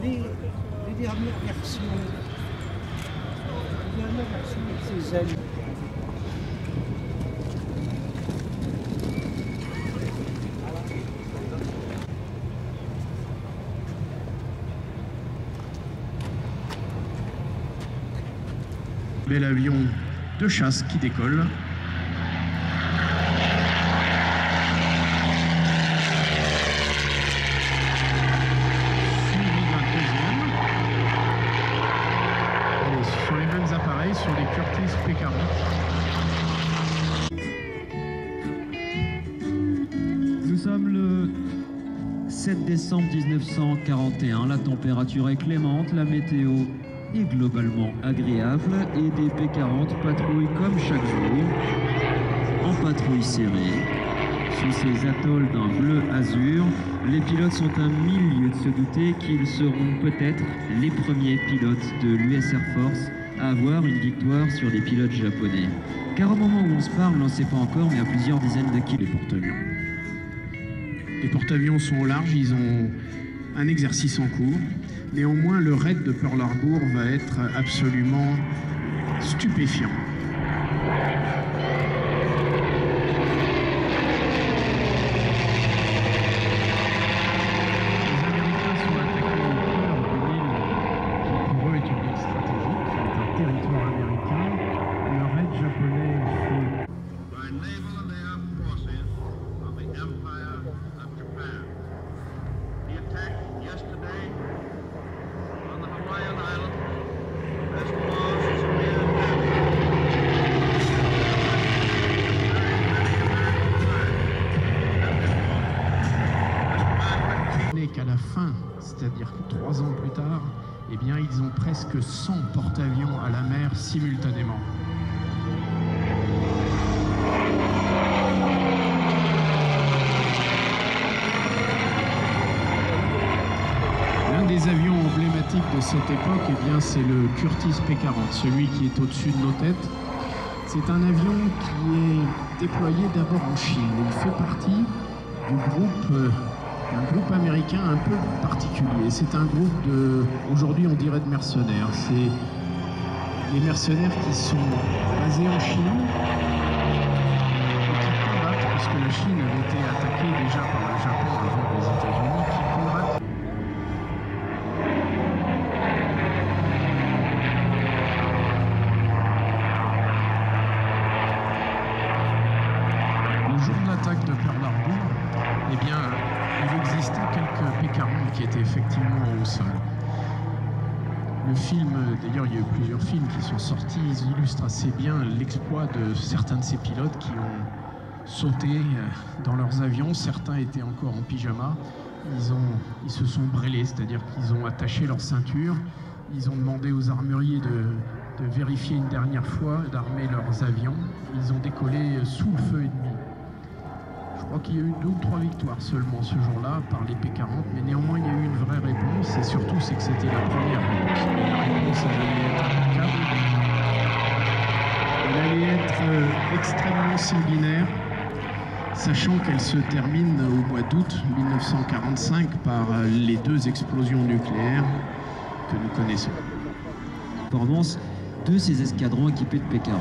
les dernières versions de ces ailes. Bel avion de chasse qui décolle. Suivi d'un deuxième. Et ce sont les mêmes appareils sur les Curtiss P-40. Nous sommes le 7 décembre 1941. La température est clémente, la météo est globalement agréable et des P-40 patrouillent comme chaque jour, en patrouille serrée. Sous ces atolls d'un bleu azur, les pilotes sont à mille lieues de se douter qu'ils seront peut-être les premiers pilotes de l'US Air Force à avoir une victoire sur des pilotes japonais. Car au moment où on se parle, on ne sait pas encore, mais à plusieurs dizaines de kilomètres les porte-avions. Les porte-avions sont au large, ils ont un exercice en cours. Néanmoins, le raid de Pearl Harbor va être absolument stupéfiant. Les Américains sont attaqués au cœur de l'île qui pour eux est une île stratégique, qui est un territoire américain. Le raid japonais fait... By naval and air forces of the Empire of Japan. The attack yesterday on the Hawaiian Island, this was a severe n'est qu'à la fin, c'est-à-dire que 3 ans plus tard, eh bien, ils ont presque 100 porte-avions à la mer simultanément. L'un des avions emblématiques de cette époque, eh bien, c'est le Curtiss P-40, celui qui est au-dessus de nos têtes. C'est un avion qui est déployé d'abord en Chine. Il fait partie du groupe, un groupe américain un peu particulier. C'est un groupe de, aujourd'hui on dirait de mercenaires. C'est les mercenaires qui sont basés en Chine et qui combattent, puisque la Chine avait été attaquée déjà par le Japon avant les États-Unis, qui combattent. Le jour de l'attaque de Pearl Harbor, eh bien, il existait quelques P-40 qui étaient effectivement au sol. Le film, d'ailleurs, il y a eu plusieurs films qui sont sortis, ils illustrent assez bien l'exploit de certains de ces pilotes qui ont sauté dans leurs avions. Certains étaient encore en pyjama. Ils se sont brêlés, c'est-à-dire qu'ils ont attaché leur ceinture. Ils ont demandé aux armuriers de vérifier une dernière fois, d'armer leurs avions. Ils ont décollé sous le feu ennemi. Je crois qu'il y a eu 2 ou 3 victoires seulement ce jour-là par les P-40, mais néanmoins il y a eu une vraie réponse, et surtout c'est que c'était la première réponse. Mais la réponse elle allait être impeccable. Elle allait être extrêmement sanguinaire, sachant qu'elle se termine au mois d'août 1945 par les 2 explosions nucléaires que nous connaissons. Performance de ces escadrons équipés de P-40.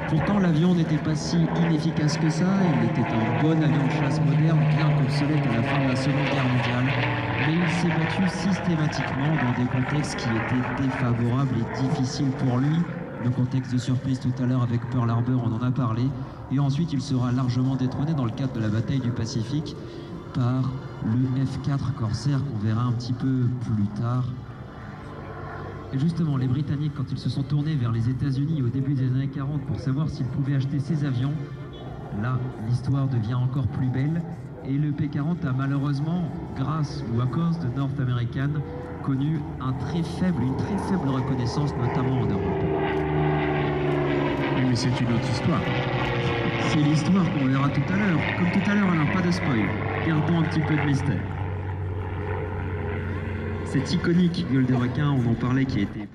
Pourtant, l'avion n'était pas si inefficace que ça. Il était un bon avion de chasse moderne, bien qu'obsolète à la fin de la Seconde Guerre mondiale. Mais il s'est battu systématiquement dans des contextes qui étaient défavorables et difficiles pour lui. Le contexte de surprise tout à l'heure avec Pearl Harbor, on en a parlé. Et ensuite, il sera largement détrôné dans le cadre de la bataille du Pacifique par le F-4 Corsair qu'on verra un petit peu plus tard. Et justement, les Britanniques, quand ils se sont tournés vers les États-Unis au début des années 40 pour savoir s'ils pouvaient acheter ces avions, là, l'histoire devient encore plus belle. Et le P-40 a malheureusement, grâce ou à cause de North American, connu une très faible reconnaissance, notamment en Europe. Oui, mais c'est une autre histoire. C'est l'histoire qu'on verra tout à l'heure. Comme tout à l'heure, alors pas de spoil. Gardons un petit peu de mystère. Cette iconique gueule de requin, on en parlait, qui a été